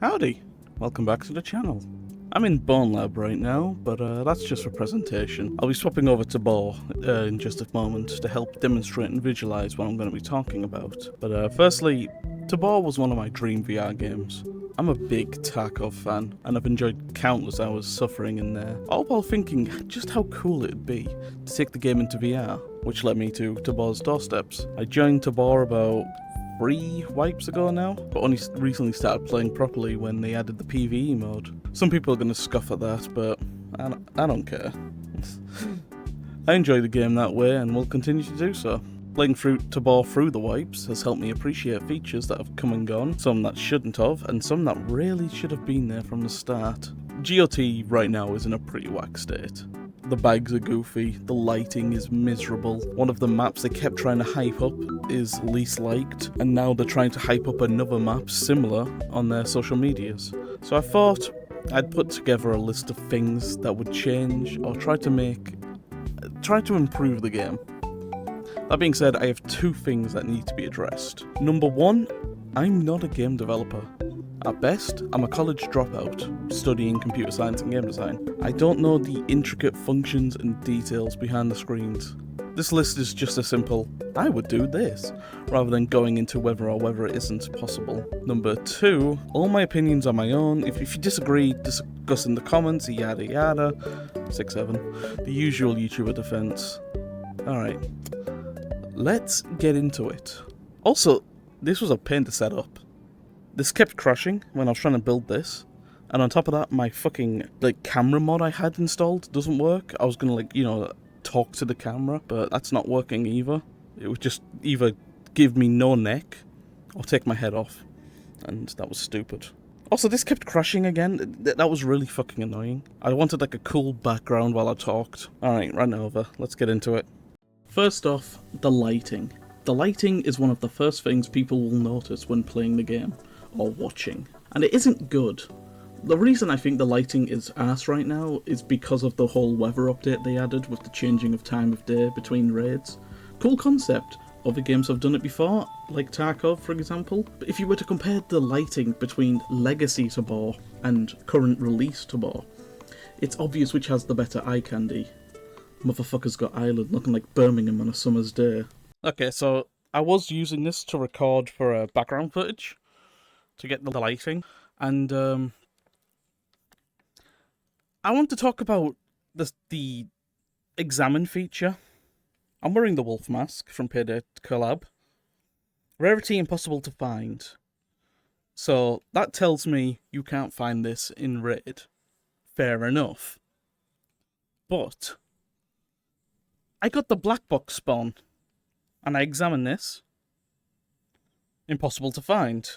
Howdy! Welcome back to the channel. I'm in Bone Lab right now, but that's just for presentation. I'll be swapping over to Tabor in just a moment to help demonstrate and visualize what I'm going to be talking about. But firstly, Tabor was one of my dream VR games. I'm a big Tarkov fan, and I've enjoyed countless hours suffering in there, all while thinking just how cool it'd be to take the game into VR, which led me to Tabor's doorsteps. I joined Tabor about 3 wipes ago now, but only recently started playing properly when they added the PvE mode. Some people are going to scoff at that, but I don't care. I enjoy the game that way and will continue to do so. Playing through Tabor through the wipes has helped me appreciate features that have come and gone, some that shouldn't have, and some that really should have been there from the start. GOT right now is in a pretty whack state. The bags are goofy, the lighting is miserable, one of the maps they kept trying to hype up is least liked, and now they're trying to hype up another map similar on their social medias. So I thought I'd put together a list of things that would change or try to improve the game. That being said, I have 2 things that need to be addressed. Number 1, I'm not a game developer. At best, I'm a college dropout, studying computer science and game design. I don't know the intricate functions and details behind the screens. This list is just a simple, I would do this, rather than going into whether or whether it isn't possible. Number 2, all my opinions are my own. If you disagree, discuss in the comments, yada yada. 6-7. The usual YouTuber defense. Alright, let's get into it. Also, this was a pain to set up. This kept crashing when I was trying to build this, and on top of that, my fucking camera mod I had installed doesn't work. I was gonna talk to the camera, but that's not working either. It would just either give me no neck or take my head off, and that was stupid. Also, this kept crashing again. That was really fucking annoying. I wanted a cool background while I talked. Alright, run over. Let's get into it. First off, the lighting. The lighting is one of the first things people will notice when playing the game. Or watching, and it isn't good. The reason I think the lighting is ass right now is because of the whole weather update they added with the changing of time of day between raids. Cool concept, other games have done it before, like Tarkov for example, but if you were to compare the lighting between Legacy Tabor and current release Tabor, it's obvious which has the better eye candy. Motherfuckers got Ireland looking like Birmingham on a summer's day. Okay, so I was using this to record for background footage, to get the lighting, and I want to talk about the examine feature. I'm wearing the wolf mask from Payday Collab. Rarity impossible to find. So that tells me you can't find this in raid. Fair enough. But I got the black box spawn, and I examine this. Impossible to find.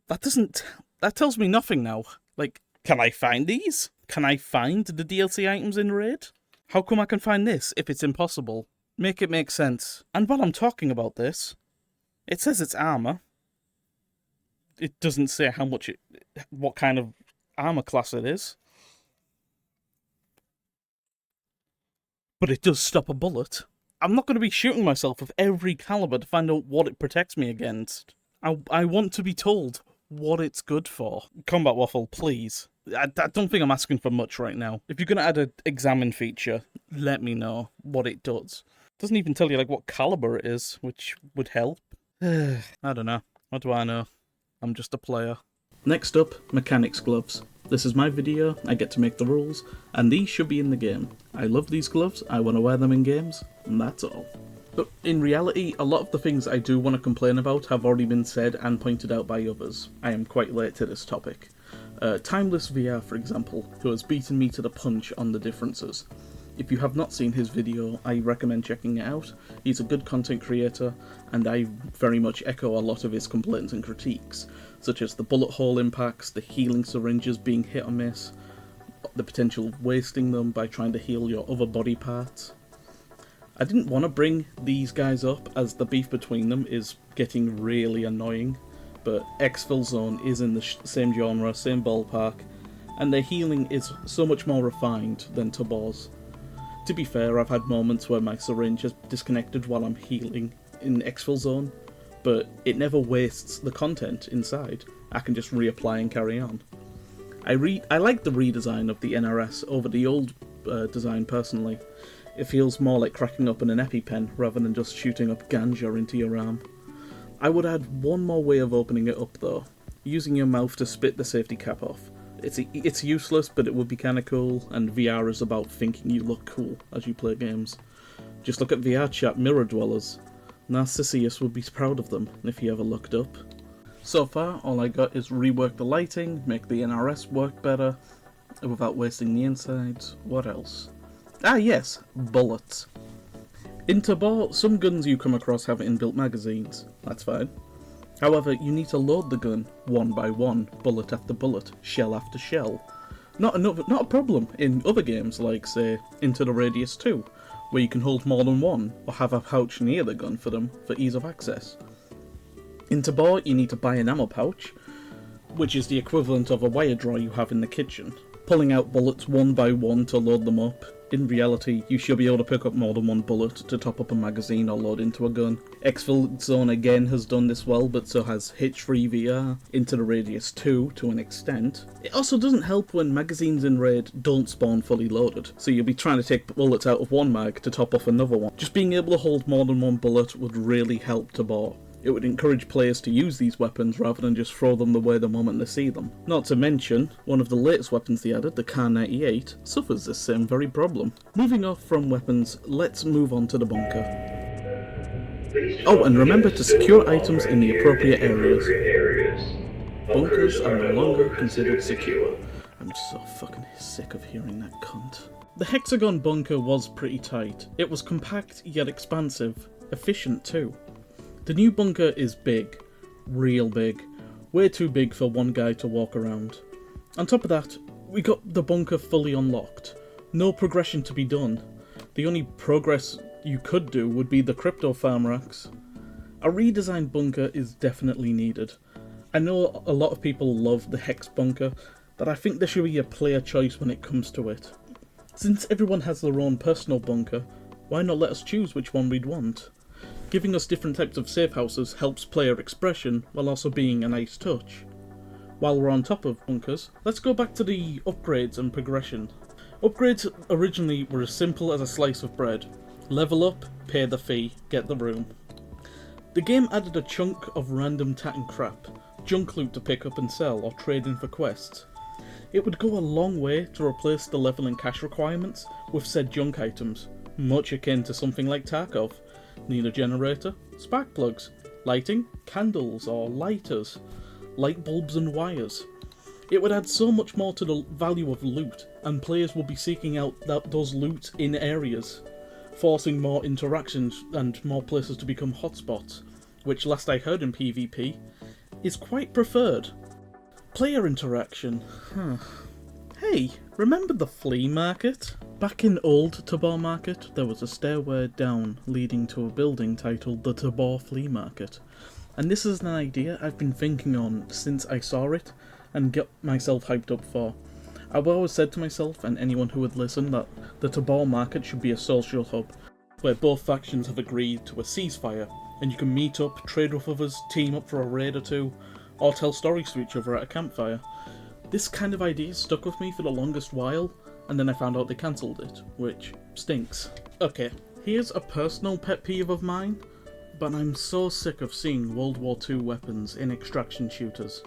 That tells me nothing now. Can I find these? Can I find the DLC items in raid? How come I can find this if it's impossible? Make it make sense. And while I'm talking about this, it says it's armor. It doesn't say what kind of armor class it is. But it does stop a bullet. I'm not going to be shooting myself with every caliber to find out what it protects me against. I want to be told what it's good for. Combat Waffle, please. I don't think I'm asking for much right now. If you're going to add an examine feature, let me know what it does. It doesn't even tell you what caliber it is, which would help. I don't know. What do I know? I'm just a player. Next up, mechanics gloves. This is my video, I get to make the rules, and these should be in the game. I love these gloves, I want to wear them in games, and that's all. But in reality, a lot of the things I do want to complain about have already been said and pointed out by others. I am quite late to this topic. Timeless VR, for example, who has beaten me to the punch on the differences. If you have not seen his video, I recommend checking it out. He's a good content creator, and I very much echo a lot of his complaints and critiques, such as the bullet hole impacts, the healing syringes being hit or miss, the potential wasting them by trying to heal your other body parts. I didn't want to bring these guys up as the beef between them is getting really annoying, but Exfil Zone is in the same genre, same ballpark, and their healing is so much more refined than Tabor's. To be fair, I've had moments where my syringe has disconnected while I'm healing in Exfil Zone, but it never wastes the content inside. I can just reapply and carry on. I like the redesign of the NRS over the old design personally. It feels more like cracking open an EpiPen rather than just shooting up ganja into your arm. I would add one more way of opening it up though, using your mouth to spit the safety cap off. It's useless, but it would be kinda cool, and VR is about thinking you look cool as you play games. Just look at VR chat mirror dwellers. Narcissus would be proud of them if he ever looked up. So far, all I got is rework the lighting, make the NRS work better, without wasting the insides. What else? Ah yes, bullets. In Tabor, some guns you come across have inbuilt magazines. That's fine. However, you need to load the gun one by one, bullet after bullet, shell after shell. Not a problem in other games like, say, Into the Radius 2, where you can hold more than one, or have a pouch near the gun for them for ease of access. In Tabor, you need to buy an ammo pouch, which is the equivalent of a wire drawer you have in the kitchen, pulling out bullets one by one to load them up. In reality, you should be able to pick up more than one bullet to top up a magazine or load into a gun. Exfil Zone again has done this well, but so has Hitch-Free VR, Into the Radius 2 to an extent. It also doesn't help when magazines in Raid don't spawn fully loaded, so you'll be trying to take bullets out of one mag to top off another one. Just being able to hold more than one bullet would really help Tabor. It would encourage players to use these weapons rather than just throw them away the moment they see them. Not to mention, one of the latest weapons they added, the Kar-98, suffers this same very problem. Moving off from weapons, let's move on to the bunker. Oh, and remember to secure items in the appropriate areas. Bunkers are no longer considered secure. I'm so fucking sick of hearing that cunt. The hexagon bunker was pretty tight. It was compact yet expansive, efficient too. The new bunker is big, real big, way too big for one guy to walk around. On top of that, we got the bunker fully unlocked. No progression to be done. The only progress you could do would be the crypto farm racks. A redesigned bunker is definitely needed. I know a lot of people love the hex bunker, but I think there should be a player choice when it comes to it. Since everyone has their own personal bunker, why not let us choose which one we'd want? Giving us different types of safe houses helps player expression while also being a nice touch. While we're on top of bunkers, let's go back to the upgrades and progression. Upgrades originally were as simple as a slice of bread. Level up, pay the fee, get the room. The game added a chunk of random tatting crap, junk loot to pick up and sell or trade in for quests. It would go a long way to replace the level and cash requirements with said junk items, much akin to something like Tarkov. Need a generator? Spark plugs. Lighting? Candles or lighters. Light bulbs and wires. It would add so much more to the value of loot, and players will be seeking out those loot in areas, forcing more interactions and more places to become hotspots, which last I heard in PvP, is quite preferred. Player interaction. Hey, remember the flea market? Back in old Tabor Market, there was a stairway down leading to a building titled the Tabor Flea Market. And this is an idea I've been thinking on since I saw it and got myself hyped up for. I've always said to myself and anyone who would listen that the Tabor Market should be a social hub, where both factions have agreed to a ceasefire, and you can meet up, trade with others, team up for a raid or two, or tell stories to each other at a campfire. This kind of idea stuck with me for the longest while, and then I found out they cancelled it, which stinks. Okay, here's a personal pet peeve of mine, but I'm so sick of seeing World War II weapons in extraction shooters.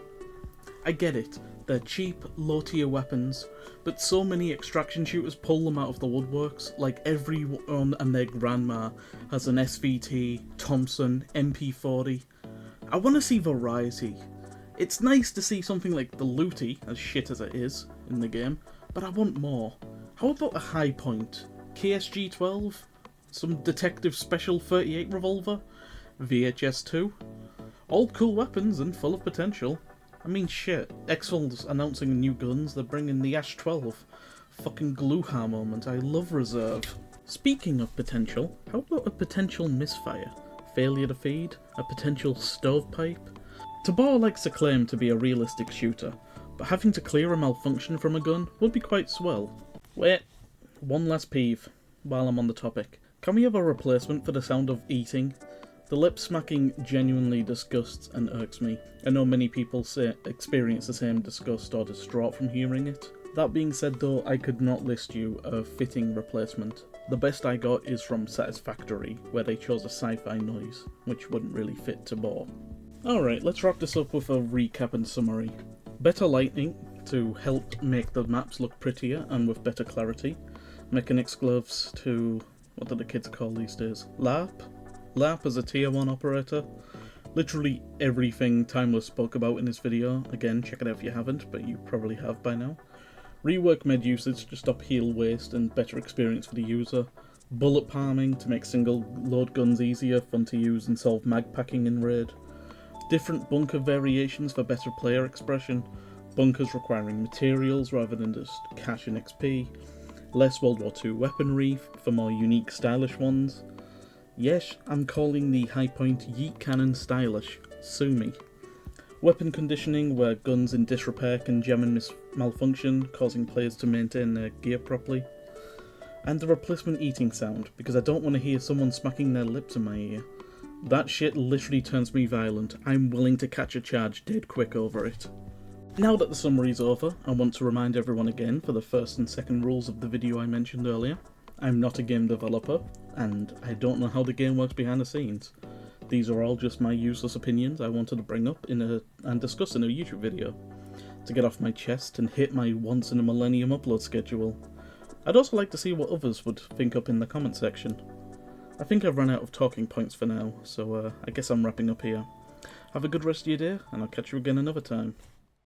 I get it, they're cheap, low-tier weapons, but so many extraction shooters pull them out of the woodworks, like everyone and their grandma has an SVT, Thompson, MP40. I want to see variety. It's nice to see something like the Looty, as shit as it is, in the game, but I want more. How about a high point? KSG-12? Some Detective Special 38 revolver? VHS-2? All cool weapons and full of potential. I mean shit, Xers announcing new guns, they're bringing the Ash-12. Fucking Gluhar moment, I love Reserve. Speaking of potential, how about a potential misfire? Failure to feed? A potential stovepipe? Tabor likes to claim to be a realistic shooter, but having to clear a malfunction from a gun would be quite swell. Wait, one last peeve while I'm on the topic. Can we have a replacement for the sound of eating? The lip smacking genuinely disgusts and irks me. I know many people experience the same disgust or distraught from hearing it. That being said though, I could not list you a fitting replacement. The best I got is from Satisfactory, where they chose a sci-fi noise, which wouldn't really fit Tabor. Alright, let's wrap this up with a recap and summary. Better lighting to help make the maps look prettier and with better clarity. Mechanics gloves to, what do the kids call these days? LARP? LARP as a tier 1 operator. Literally everything Timeless spoke about in this video. Again, check it out if you haven't, but you probably have by now. Rework med usage to stop heal waste and better experience for the user. Bullet palming to make single load guns easier, fun to use and solve mag packing in raid. Different bunker variations for better player expression. Bunkers requiring materials rather than just cash and XP. Less World War II weaponry for more unique stylish ones. Yes, I'm calling the high point yeet cannon stylish. Sue me. Weapon conditioning where guns in disrepair can jam and malfunction, causing players to maintain their gear properly. And the replacement eating sound, because I don't want to hear someone smacking their lips in my ear. That shit literally turns me violent. I'm willing to catch a charge dead quick over it. Now that the summary's over, I want to remind everyone again for the first and second rules of the video I mentioned earlier. I'm not a game developer, and I don't know how the game works behind the scenes. These are all just my useless opinions I wanted to bring up and discuss in a YouTube video, to get off my chest and hit my once in a millennium upload schedule. I'd also like to see what others would think up in the comment section. I think I've run out of talking points for now, so I guess I'm wrapping up here. Have a good rest of your day, and I'll catch you again another time.